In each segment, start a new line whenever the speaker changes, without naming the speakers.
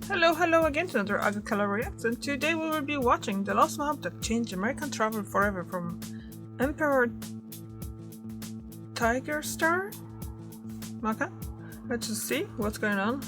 Hello again to another Agricolor Reacts, and today we will be watching the last map that changed American travel forever from Emperor Tiger Star. Okay, let's just see what's going on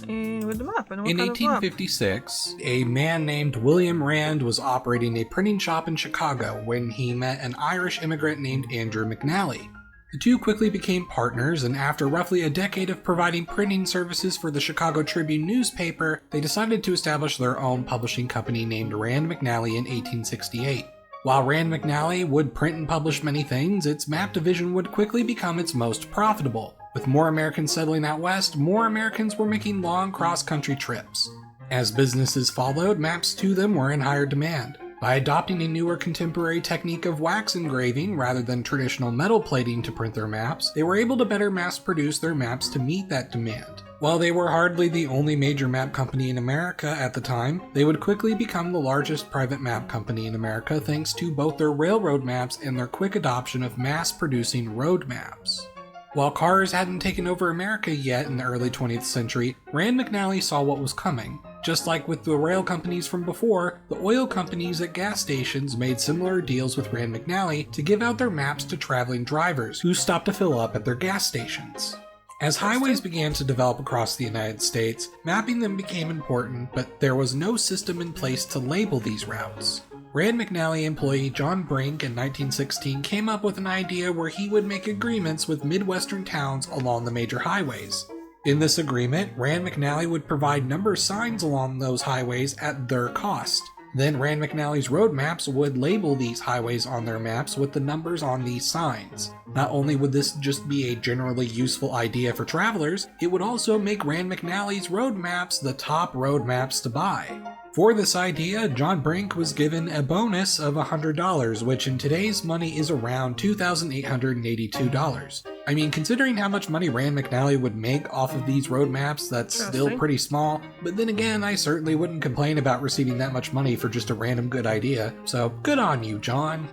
with the map. And what
in
kind
1856,
of map.
a man named William Rand was operating a printing shop in Chicago when he met an Irish immigrant named Andrew McNally. The two quickly became partners, and after roughly a decade of providing printing services for the Chicago Tribune newspaper, they decided to establish their own publishing company named Rand McNally in 1868. While Rand McNally would print and publish many things, its map division would quickly become its most profitable. With more Americans settling out west, more Americans were making long cross-country trips. As businesses followed, maps to them were in higher demand. By adopting a newer contemporary technique of wax engraving rather than traditional metal plating to print their maps, they were able to better mass-produce their maps to meet that demand. While they were hardly the only major map company in America at the time, they would quickly become the largest private map company in America thanks to both their railroad maps and their quick adoption of mass-producing road maps. While cars hadn't taken over America yet in the early 20th century, Rand McNally saw what was coming. Just like with the rail companies from before, the oil companies at gas stations made similar deals with Rand McNally to give out their maps to traveling drivers who stopped to fill up at their gas stations. As highways began to develop across the United States, mapping them became important, but there was no system in place to label these routes. Rand McNally employee John Brink in 1916 came up with an idea where he would make agreements with Midwestern towns along the major highways. In this agreement, Rand McNally would provide number signs along those highways at their cost. Then Rand McNally's road maps would label these highways on their maps with the numbers on these signs. Not only would this just be a generally useful idea for travelers, it would also make Rand McNally's road maps the top road maps to buy. For this idea, John Brink was given a bonus of $100, which in today's money is around $2,882. I mean, considering how much money Rand McNally would make off of these road maps, that's still pretty small, but then again, I certainly wouldn't complain about receiving that much money for just a random good idea, so good on you, John.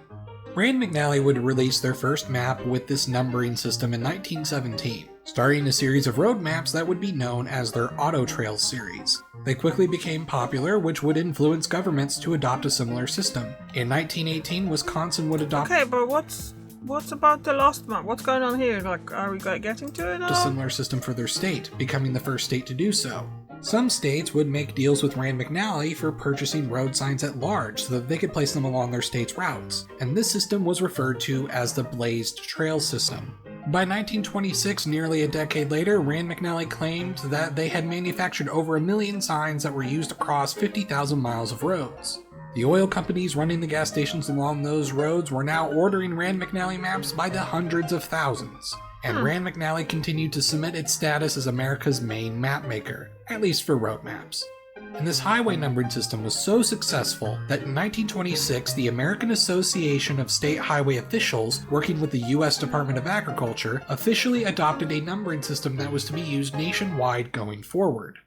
Rand McNally would release their first map with this numbering system in 1917, starting a series of road maps that would be known as their Auto Trails series. They quickly became popular, which would influence governments to adopt a similar system. In 1918, Wisconsin would adopt...
Okay, but what's about the last map? What's going on here? Like, are we getting to it all?
A similar system for their state, becoming the first state to do so. Some states would make deals with Rand McNally for purchasing road signs at large so that they could place them along their state's routes, and this system was referred to as the Blazed Trail system. By 1926, nearly a decade later, Rand McNally claimed that they had manufactured over 1 million signs that were used across 50,000 miles of roads. The oil companies running the gas stations along those roads were now ordering Rand McNally maps by the hundreds of thousands. And Rand McNally continued to cement its status as America's main map maker, at least for road maps. And this highway numbering system was so successful that in 1926, the American Association of State Highway Officials, working with the U.S. Department of Agriculture, officially adopted a numbering system that was to be used nationwide going forward.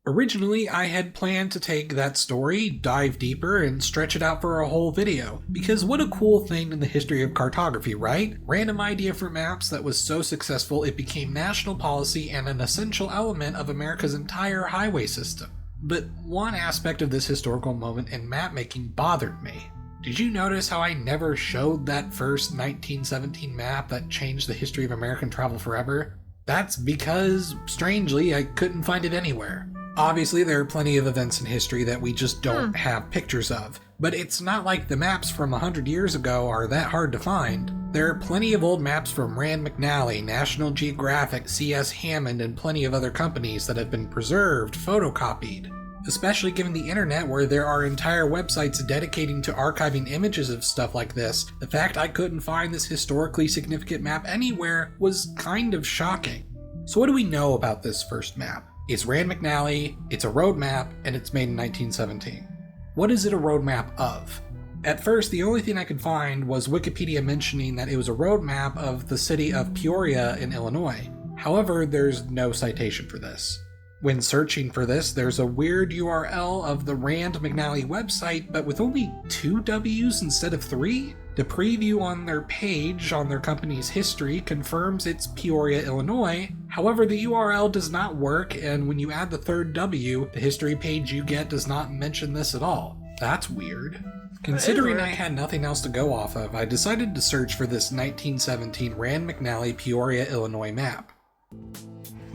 Originally, I had planned to take that story, dive deeper, and stretch it out for a whole video, because what a cool thing in the history of cartography, right? Random idea for maps that was so successful it became national policy and an essential element of America's entire highway system. But one aspect of this historical moment in map making bothered me. Did you notice how I never showed that first 1917 map that changed the history of American travel forever? That's because, strangely, I couldn't find it anywhere. Obviously, there are plenty of events in history that we just don't have pictures of, but it's not like the maps from 100 years ago are that hard to find. There are plenty of old maps from Rand McNally, National Geographic, C.S. Hammond, and plenty of other companies that have been preserved, photocopied. Especially given the internet where there are entire websites dedicating to archiving images of stuff like this, the fact I couldn't find this historically significant map anywhere was kind of shocking. So what do we know about this first map? It's Rand McNally, it's a road map, and it's made in 1917. What is it a road map of? At first, the only thing I could find was Wikipedia mentioning that it was a road map of the city of Peoria in Illinois. However, there's no citation for this. When searching for this, there's a weird URL of the Rand McNally website, but with only 2 W's instead of 3? The preview on their page on their company's history confirms it's Peoria, Illinois. However, the URL does not work, and when you add the 3rd W, the history page you get does not mention this at all. That's weird. Considering I had nothing else to go off of, I decided to search for this 1917 Rand McNally Peoria, Illinois map.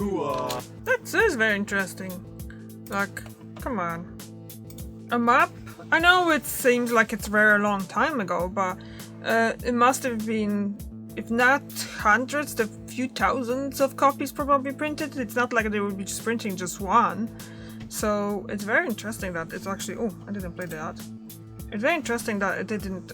That is very interesting. Like, come on. A map? I know it seems like it's a very long time ago, but it must have been, if not hundreds, a few thousands of copies probably printed. It's not like they would be just printing just one. So it's very interesting that it's actually... Oh, I didn't play that. It's very interesting that it didn't...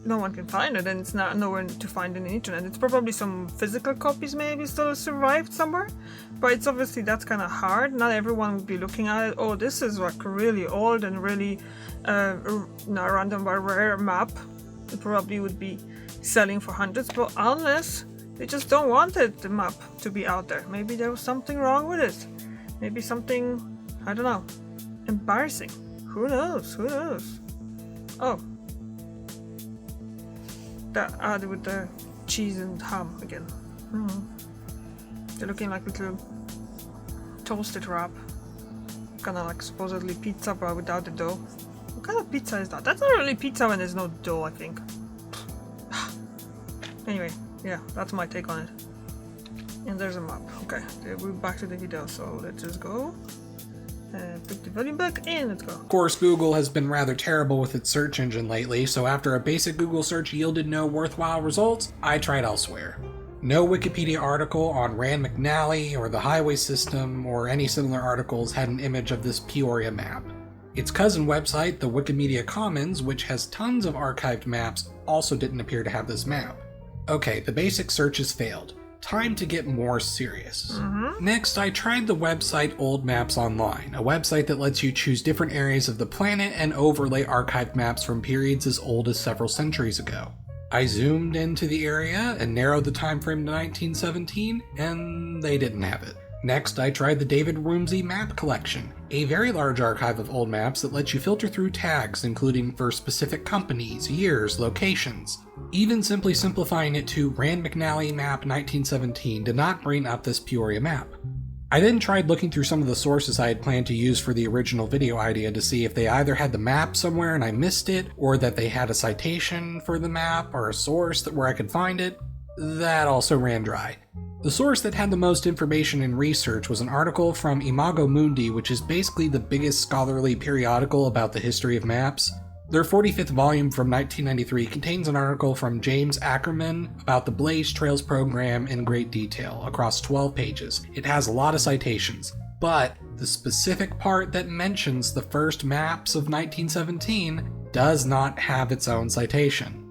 no one can find it, and it's not nowhere to find in the internet. It's probably some physical copies maybe still survived somewhere, but it's obviously that's kind of hard. Not everyone would be looking at it. Oh, this is like a really old and really not random but rare map. It probably would be selling for hundreds, but unless they just don't want the map to be out there. Maybe there was something wrong with it. Maybe something, I don't know, embarrassing. Who knows? Who knows? Oh. That ad with the cheese and ham again. They're looking like little toasted wrap. Kinda like supposedly pizza but without the dough. What kind of pizza is that? That's not really pizza when there's no dough, I think. Anyway, yeah, that's my take on it. And there's a map. Okay, we're back to the video, so let's just go. Put the volume back and let's go.
Of course, Google has been rather terrible with its search engine lately, so after a basic Google search yielded no worthwhile results, I tried elsewhere. No Wikipedia article on Rand McNally or the highway system or any similar articles had an image of this Peoria map. Its cousin website, the Wikimedia Commons, which has tons of archived maps, also didn't appear to have this map. Okay, the basic searches failed. Time to get more serious. Next, I tried the website Old Maps Online, a website that lets you choose different areas of the planet and overlay archived maps from periods as old as several centuries ago. I zoomed into the area and narrowed the time frame to 1917, and they didn't have it. Next, I tried the David Rumsey Map Collection, a very large archive of old maps that lets you filter through tags, including for specific companies, years, locations. Even simply simplifying it to Rand McNally Map 1917 did not bring up this Peoria map. I then tried looking through some of the sources I had planned to use for the original video idea to see if they either had the map somewhere and I missed it, or that they had a citation for the map or a source where I could find it. That also ran dry. The source that had the most information and research was an article from Imago Mundi, which is basically the biggest scholarly periodical about the history of maps. Their 45th volume from 1993 contains an article from James Ackerman about the Blaze Trails program in great detail, across 12 pages. It has a lot of citations, but the specific part that mentions the first maps of 1917 does not have its own citation.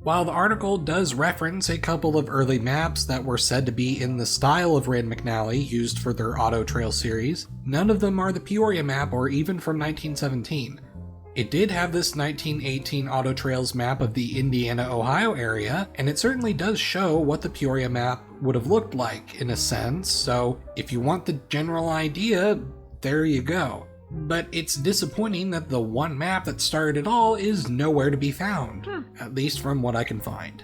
While the article does reference a couple of early maps that were said to be in the style of Rand McNally used for their Auto Trail series, none of them are the Peoria map or even from 1917. It did have this 1918 Auto Trails map of the Indiana-Ohio area, and it certainly does show what the Peoria map would have looked like in a sense, so if you want the general idea, there you go. But it's disappointing that the one map that started it all is nowhere to be found, at least from what I can find.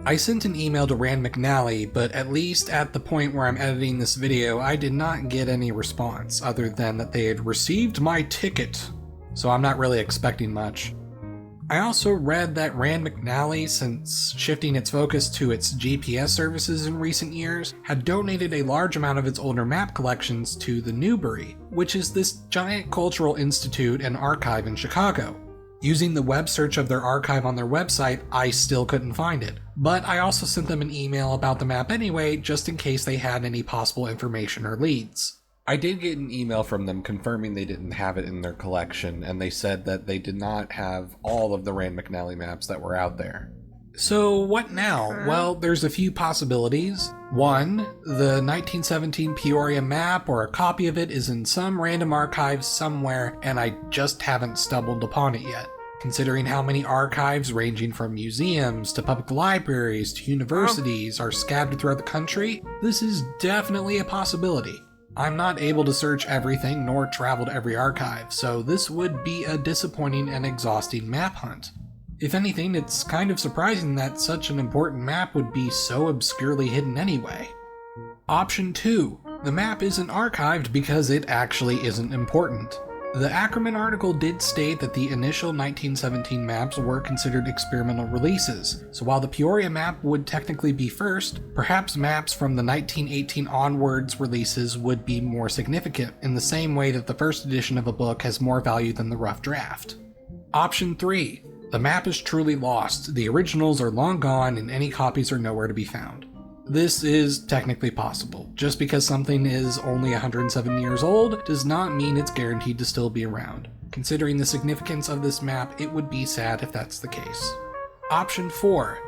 I sent an email to Rand McNally, but at least at the point where I'm editing this video, I did not get any response, other than that they had received my ticket, so I'm not really expecting much. I also read that Rand McNally, since shifting its focus to its GPS services in recent years, had donated a large amount of its older map collections to the Newbury, which is this giant cultural institute and archive in Chicago. Using the web search of their archive on their website, I still couldn't find it, but I also sent them an email about the map anyway, just in case they had any possible information or leads. I did get an email from them confirming they didn't have it in their collection, and they said that they did not have all of the Rand McNally maps that were out there. So what now? Well, there's a few possibilities. One, the 1917 Peoria map or a copy of it is in some random archive somewhere, and I just haven't stumbled upon it yet. Considering how many archives ranging from museums to public libraries to universities are scattered throughout the country, this is definitely a possibility. I'm not able to search everything nor travel to every archive, so this would be a disappointing and exhausting map hunt. If anything, it's kind of surprising that such an important map would be so obscurely hidden anyway. Option 2. The map isn't archived because it actually isn't important. The Ackerman article did state that the initial 1917 maps were considered experimental releases, so while the Peoria map would technically be first, perhaps maps from the 1918 onwards releases would be more significant, in the same way that the first edition of a book has more value than the rough draft. Option 3. The map is truly lost, the originals are long gone, and any copies are nowhere to be found. This is technically possible. Just because something is only 107 years old does not mean it's guaranteed to still be around. Considering the significance of this map, it would be sad if that's the case. Option 4.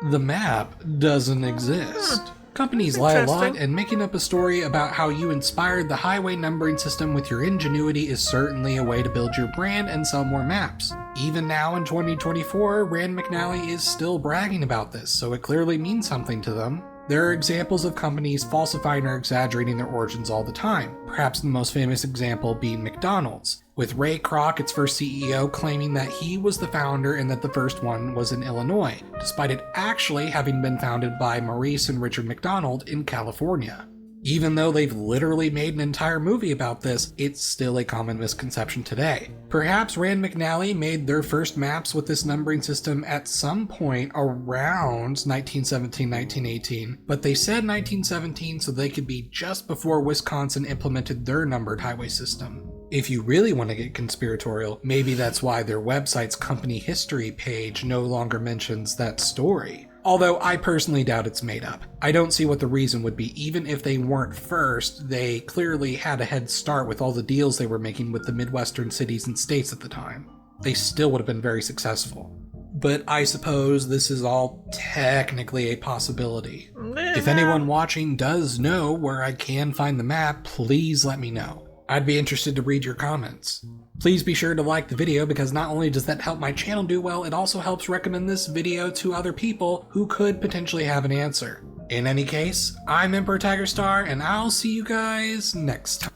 The map doesn't exist. Companies lie a lot, and making up a story about how you inspired the highway numbering system with your ingenuity is certainly a way to build your brand and sell more maps. Even now in 2024, Rand McNally is still bragging about this, so it clearly means something to them. There are examples of companies falsifying or exaggerating their origins all the time, perhaps the most famous example being McDonald's, with Ray Kroc, its first CEO, claiming that he was the founder and that the first one was in Illinois, despite it actually having been founded by Maurice and Richard McDonald in California. Even though they've literally made an entire movie about this, it's still a common misconception today. Perhaps Rand McNally made their first maps with this numbering system at some point around 1917-1918, but they said 1917 so they could be just before Wisconsin implemented their numbered highway system. If you really want to get conspiratorial, maybe that's why their website's company history page no longer mentions that story. Although I personally doubt it's made up. I don't see what the reason would be. Even if they weren't first, they clearly had a head start with all the deals they were making with the Midwestern cities and states at the time. They still would have been very successful. But I suppose this is all technically a possibility. If anyone watching does know where I can find the map, please let me know. I'd be interested to read your comments. Please be sure to like the video because not only does that help my channel do well, it also helps recommend this video to other people who could potentially have an answer. In any case, I'm Emperor Tiger Star, and I'll see you guys next time.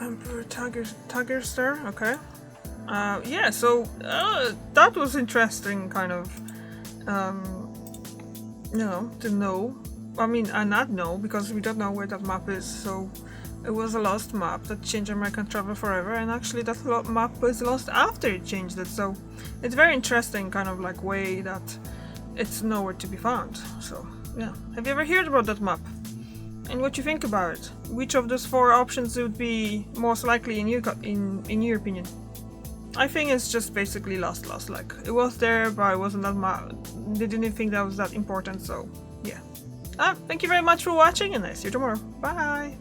Emperor Tiger Star, okay. Yeah, so that was interesting, kind of, to know. I mean, not know, because we don't know where that map is, so it was a lost map that changed American travel forever, and actually that map was lost after it changed it, so it's very interesting, kind of like way that it's nowhere to be found. So yeah, have you ever heard about that map? And what you think about it? Which of those 4 options would be most likely in your opinion? I think it's just basically lost. Like, it was there, but it wasn't that map. They didn't think that was that important, so yeah. Thank you very much for watching, and I'll see you tomorrow. Bye!